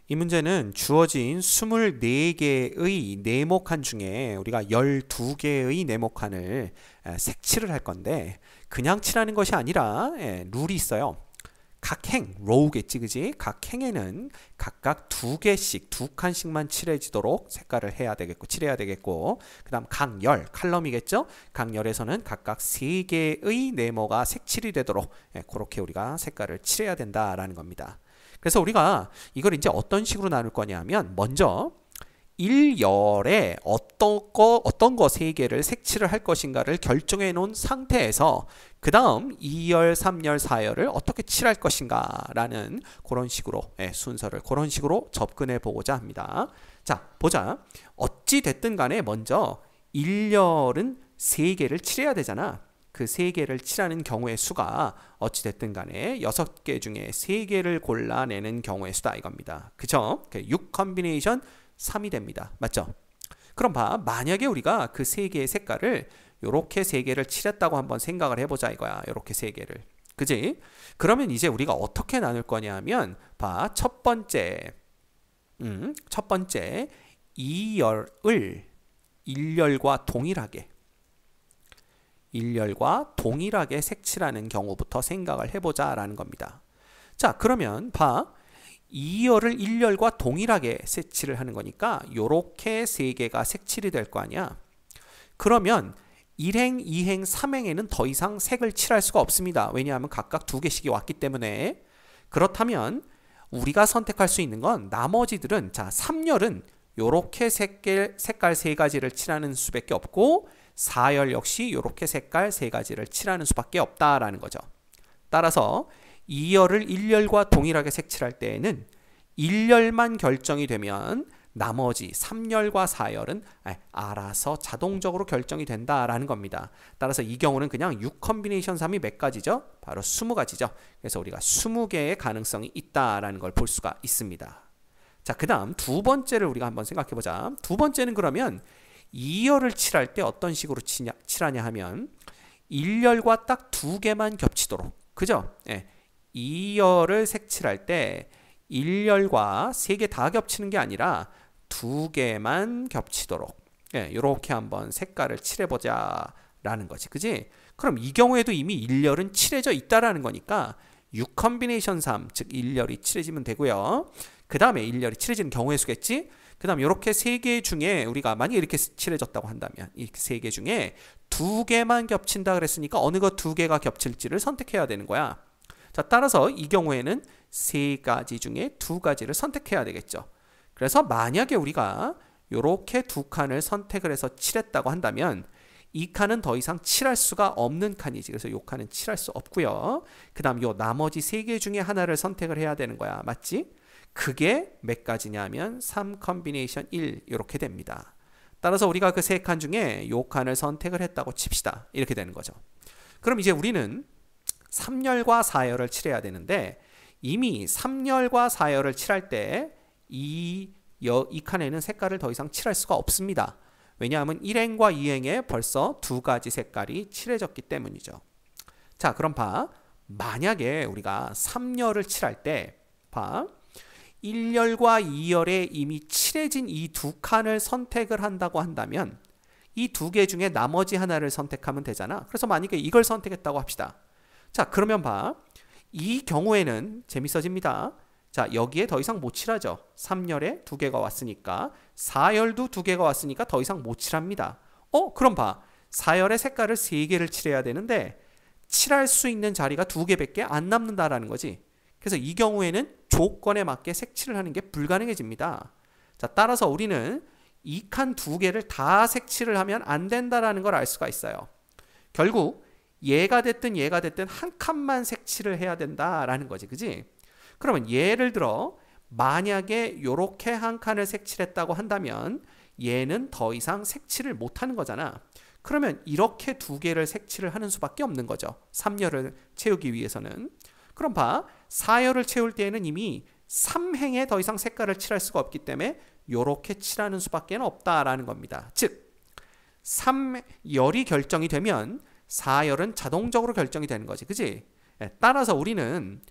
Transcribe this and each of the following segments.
이 문제는 주어진 24개의 네모칸 중에 우리가 12개의 네모칸을 색칠을 할 건데, 그냥 칠하는 것이 아니라 룰이 있어요. 각 행, 로우겠지, 그지? 각 행에는 각각 2개씩, 2칸씩만 칠해지도록 색깔을 해야 되겠고, 칠해야 되겠고, 그 다음 각 열, 칼럼이겠죠? 각 열에서는 각각 3개의 네모가 색칠이 되도록 그렇게 우리가 색깔을 칠해야 된다라는 겁니다. 그래서 우리가 이걸 이제 어떤 식으로 나눌 거냐면, 먼저 1열에 어떤 거 3개를 색칠을 할 것인가를 결정해 놓은 상태에서 그 다음 2열, 3열, 4열을 어떻게 칠할 것인가 라는 그런 식으로 순서를 그런 식으로 접근해 보고자 합니다. 자, 보자. 어찌 됐든 간에 먼저 1열은 3개를 칠해야 되잖아. 그 3개를 칠하는 경우의 수가 어찌 됐든 간에 6개 중에 3개를 골라내는 경우의 수다 이겁니다. 그죠? 6 컨비네이션 3이 됩니다. 맞죠? 그럼 만약에 우리가 그 3개의 색깔을 요렇게 3개를 칠했다고 한번 생각을 해보자 이거야. 요렇게 3개를. 그지? 그러면 이제 우리가 어떻게 나눌 거냐면 첫 번째 2열을 1열과 동일하게 색칠하는 경우부터 생각을 해보자 라는 겁니다. 자, 그러면 2열을 1열과 동일하게 색칠을 하는 거니까 요렇게 3개가 색칠이 될 거 아니야. 그러면 1행, 2행, 3행에는 더 이상 색을 칠할 수가 없습니다. 왜냐하면 각각 2개씩이 왔기 때문에. 그렇다면 우리가 선택할 수 있는 건 나머지들은, 자, 3열은 요렇게 색깔 3가지를 칠하는 수밖에 없고, 4열 역시 요렇게 색깔 3가지를 칠하는 수밖에 없다라는 거죠. 따라서 2열을 1열과 동일하게 색칠할 때에는 1열만 결정이 되면 나머지 3열과 4열은 알아서 자동적으로 결정이 된다라는 겁니다. 따라서 이 경우는 그냥 6 컨비네이션 3이 몇 가지죠? 바로 20가지죠. 그래서 우리가 20개의 가능성이 있다라는 걸 볼 수가 있습니다. 자, 그 다음 두 번째를 우리가 한번 생각해 보자. 두 번째는 그러면 2열을 칠할 때 어떤 식으로 칠하냐 하면 1열과 딱 2개만 겹치도록, 그죠? 2열을 색칠할 때 1열과 3개 다 겹치는 게 아니라 2개만 겹치도록 이렇게 한번 색깔을 칠해보자 라는 거지, 그지? 그럼 이 경우에도 이미 1열은 칠해져 있다라는 거니까 6 컨비네이션 3, 즉 1열이 칠해지면 되고요. 그 다음에 1열이 칠해지는 경우의 수겠지? 그 다음 이렇게 3개 중에 우리가 만약에 이렇게 칠해졌다고 한다면 이렇게 3개 중에 2개만 겹친다 그랬으니까 어느 것 2개가 겹칠지를 선택해야 되는 거야. 자, 따라서 이 경우에는 3가지 중에 2가지를 선택해야 되겠죠. 그래서 만약에 우리가 이렇게 2칸을 선택을 해서 칠했다고 한다면 이 칸은 더 이상 칠할 수가 없는 칸이지. 그래서 이 칸은 칠할 수 없고요. 그 다음 요 나머지 3개 중에 하나를 선택을 해야 되는 거야. 맞지? 그게 몇 가지냐면 3 컨비네이션 1 이렇게 됩니다. 따라서 우리가 그 3칸 중에 요 칸을 선택을 했다고 칩시다. 이렇게 되는 거죠. 그럼 이제 우리는 3열과 4열을 칠해야 되는데 이미 3열과 4열을 칠할 때 이 칸에는 색깔을 더 이상 칠할 수가 없습니다. 왜냐하면 1행과 2행에 벌써 2가지 색깔이 칠해졌기 때문이죠. 자, 그럼 만약에 우리가 3열을 칠할 때 1열과 2열에 이미 칠해진 이 2칸을 선택을 한다고 한다면 이 2개 중에 나머지 하나를 선택하면 되잖아. 그래서 만약에 이걸 선택했다고 합시다. 자, 그러면 이 경우에는 재밌어집니다. 자, 여기에 더 이상 못 칠하죠. 3열에 2개가 왔으니까 4열도 2개가 왔으니까 더 이상 못 칠합니다. 그럼 4열의 색깔을 3개를 칠해야 되는데 칠할 수 있는 자리가 2개밖에 안 남는다라는 거지. 그래서 이 경우에는 조건에 맞게 색칠을 하는 게 불가능해집니다. 자, 따라서 우리는 이 칸 2개를 다 색칠을 하면 안 된다라는 걸 알 수가 있어요. 결국 얘가 됐든 한 칸만 색칠을 해야 된다라는 거지, 그지? 그러면 예를 들어 만약에 이렇게 한 칸을 색칠했다고 한다면 얘는 더 이상 색칠을 못하는 거잖아. 그러면 이렇게 2개를 색칠을 하는 수밖에 없는 거죠. 3열을 채우기 위해서는. 그럼 4열을 채울 때에는 이미 3행에 더 이상 색깔을 칠할 수가 없기 때문에 이렇게 칠하는 수밖에 없다라는 겁니다. 즉 3열이 결정이 되면 4열은 자동적으로 결정이 되는 거지, 그지? 따라서 우리는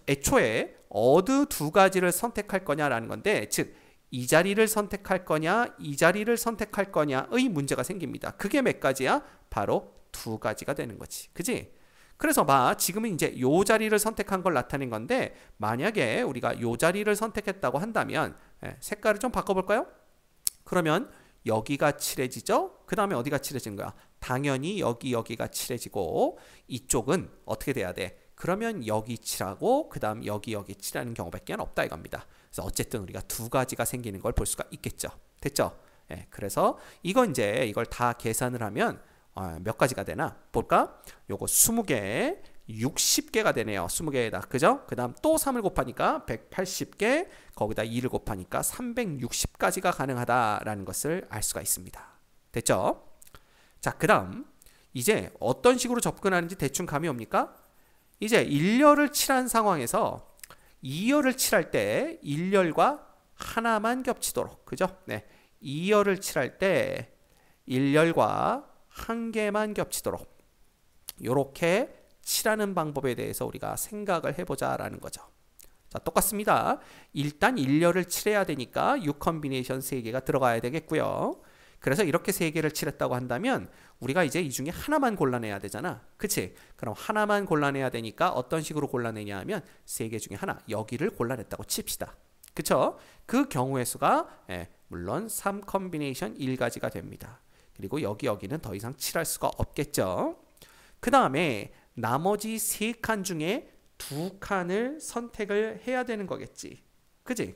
애초에 어느 두 가지를 선택할 거냐라는 건데, 즉 이 자리를 선택할 거냐, 이 자리를 선택할 거냐의 문제가 생깁니다. 그게 몇 가지야? 바로 두 가지가 되는 거지. 그지? 그래서 봐, 지금은 이제 요 자리를 선택한 걸 나타낸 건데, 만약에 우리가 요 자리를 선택했다고 한다면 색깔을 좀 바꿔볼까요? 그러면 여기가 칠해지죠? 그 다음에 어디가 칠해지는 거야? 당연히 여기가 칠해지고, 이쪽은 어떻게 돼야 돼? 그러면 여기 칠하고 그 다음 여기 칠하는 경우밖에 없다 이겁니다. 그래서 어쨌든 우리가 두 가지가 생기는 걸 볼 수가 있겠죠. 됐죠? 그래서 이걸 다 계산을 하면 몇 가지가 되나 볼까? 요거 20개 60개가 되네요. 20개에다 그죠? 그 다음 또 3을 곱하니까 180개, 거기다 2를 곱하니까 360까지가 가능하다라는 것을 알 수가 있습니다. 됐죠? 자, 그 다음 이제 어떤 식으로 접근하는지 대충 감이 옵니까? 이제 1열을 칠한 상황에서 2열을 칠할 때 1열과 하나만 겹치도록, 그죠? 2열을 칠할 때 1열과 한 개만 겹치도록 이렇게 칠하는 방법에 대해서 우리가 생각을 해보자라는 거죠. 자, 똑같습니다. 일단 1열을 칠해야 되니까 6컨비네이션 3개가 들어가야 되겠고요. 그래서 이렇게 3개를 칠했다고 한다면 우리가 이제 이 중에 하나만 골라내야 되잖아. 그치? 그럼 하나만 골라내야 되니까 어떤 식으로 골라내냐 하면 3개 중에 하나, 여기를 골라냈다고 칩시다. 그쵸? 그 경우의 수가 물론 3컨비네이션 1가지가 됩니다. 그리고 여기는 더 이상 칠할 수가 없겠죠. 그 다음에 나머지 3칸 중에 2칸을 선택을 해야 되는 거겠지. 그지?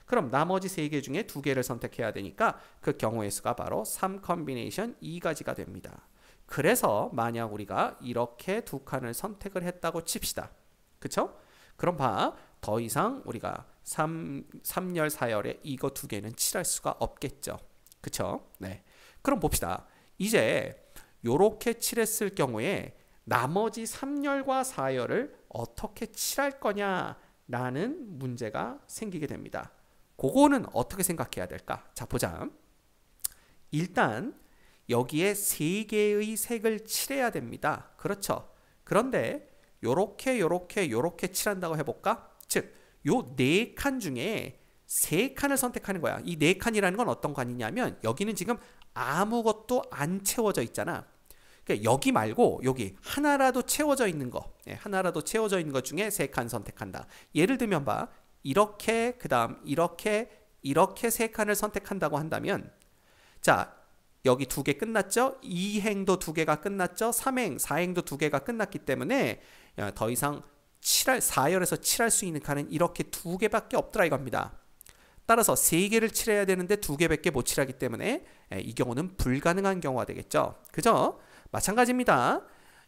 그럼 나머지 3개 중에 2개를 선택해야 되니까 그 경우의 수가 바로 3컨비네이션 2가지가 됩니다. 그래서 만약 우리가 이렇게 2칸을 선택을 했다고 칩시다. 그쵸? 그럼 봐, 더 이상 우리가 3열, 4열에 이거 2개는 칠할 수가 없겠죠. 그쵸? 그럼 봅시다. 이제 요렇게 칠했을 경우에 나머지 3열과 4열을 어떻게 칠할 거냐 라는 문제가 생기게 됩니다. 그거는 어떻게 생각해야 될까? 자, 보자. 일단 여기에 3개의 색을 칠해야 됩니다. 그렇죠? 그런데 요렇게 칠한다고 해볼까? 즉, 요 4칸 중에 3칸을 선택하는 거야. 이 4칸이라는 건 어떤 칸이냐면 여기는 지금 아무것도 안 채워져 있잖아. 그러니까 여기 말고 여기 하나라도 채워져 있는 거, 하나라도 채워져 있는 것 중에 3칸 선택한다. 예를 들면 봐, 이렇게 그 다음 이렇게 3칸을 선택한다고 한다면, 자, 여기 2개 끝났죠? 2행도 2개가 끝났죠? 3행, 4행도 2개가 끝났기 때문에 더 이상 4열에서 칠할 수 있는 칸은 이렇게 2개밖에 없더라 이겁니다. 따라서 3개를 칠해야 되는데 2개밖에 못 칠하기 때문에 이 경우는 불가능한 경우가 되겠죠. 그죠? 마찬가지입니다.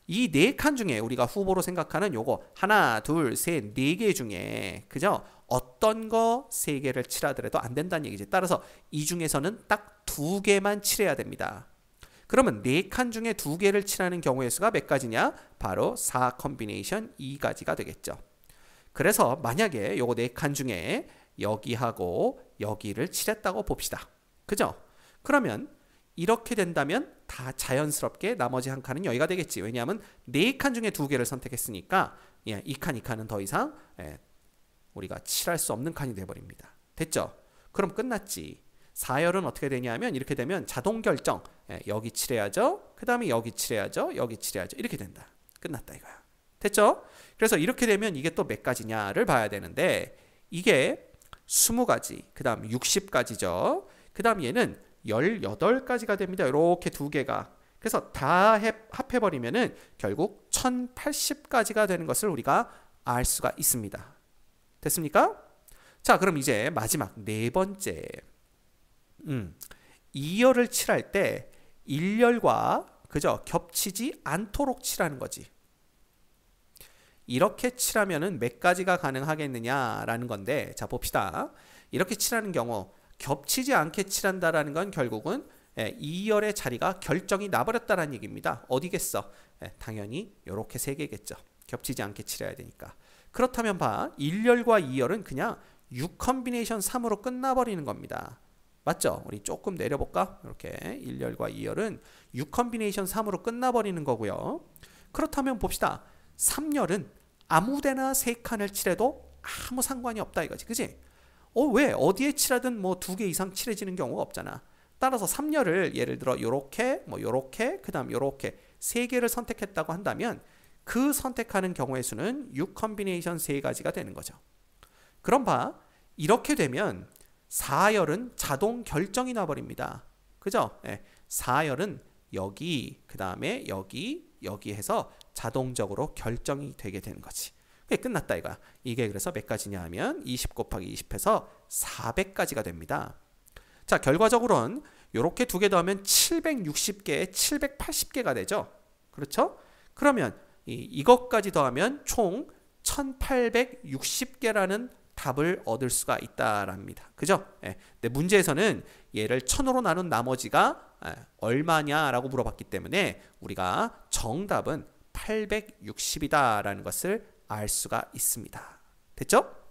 이 4칸 중에 우리가 후보로 생각하는 요거 하나, 둘, 셋, 4개 중에 그죠? 어떤 거 3개를 칠하더라도 안 된다는 얘기지. 따라서 이 중에서는 딱 2개만 칠해야 됩니다. 그러면 4칸 중에 2개를 칠하는 경우의 수가 몇 가지냐? 바로 4컨비네이션 2가지가 되겠죠. 그래서 만약에 요거 4칸 중에 여기하고 여기를 칠했다고 봅시다. 그죠? 그러면 이렇게 된다면 다 자연스럽게 나머지 한 칸은 여기가 되겠지. 왜냐하면 4칸 중에 2개를 선택했으니까 이 칸, 이 칸은 더 이상 우리가 칠할 수 없는 칸이 되어버립니다. 됐죠? 그럼 끝났지. 4열은 어떻게 되냐면 이렇게 되면 자동 결정. 여기 칠해야죠. 그 다음에 여기 칠해야죠. 여기 칠해야죠. 이렇게 된다. 끝났다 이거야. 됐죠? 그래서 이렇게 되면 이게 또 몇 가지냐를 봐야 되는데 이게 20가지, 그 다음 60가지죠. 그 다음 얘는 18가지가 됩니다. 이렇게 2개가. 그래서 다 합해버리면은 결국 1080가지가 되는 것을 우리가 알 수가 있습니다. 됐습니까? 자, 그럼 이제 마지막 4번째. 2열을 칠할 때 1열과 그죠? 겹치지 않도록 칠하는 거지. 이렇게 칠하면은 몇 가지가 가능하겠느냐라는 건데, 자 봅시다. 이렇게 칠하는 경우 겹치지 않게 칠한다라는 건 결국은 2열의 자리가 결정이 나버렸다는 얘기입니다. 어디겠어? 당연히 이렇게 3개겠죠. 겹치지 않게 칠해야 되니까. 그렇다면 봐, 1열과 2열은 그냥 6컨비네이션 3으로 끝나버리는 겁니다. 맞죠? 우리 조금 내려볼까? 이렇게 1열과 2열은 6컨비네이션 3으로 끝나버리는 거고요. 그렇다면 봅시다. 3열은 아무데나 3칸을 칠해도 아무 상관이 없다 이거지. 그지? 왜? 어디에 칠하든 뭐 2개 이상 칠해지는 경우가 없잖아. 따라서 3열을 예를 들어 요렇게, 뭐 요렇게, 그 다음 요렇게 3개를 선택했다고 한다면 그 선택하는 경우의 수는 6 컨비네이션 3가지가 되는 거죠. 그럼 봐. 이렇게 되면 4열은 자동 결정이 나버립니다. 그죠? 4열은 여기, 그 다음에 여기, 여기 해서 자동적으로 결정이 되게 되는 거지. 그게 끝났다 이거야. 이게 그래서 몇 가지냐 하면 20 곱하기 20 해서 400가지가 됩니다. 자, 결과적으로는 이렇게 2개 더하면 760개에 780개가 되죠. 그렇죠? 그러면 이것까지 더하면 총 1860개라는 답을 얻을 수가 있다랍니다. 그죠? 근데 문제에서는 얘를 1000으로 나눈 나머지가 얼마냐라고 물어봤기 때문에 우리가 정답은 860이다라는 것을 알 수가 있습니다. 됐죠?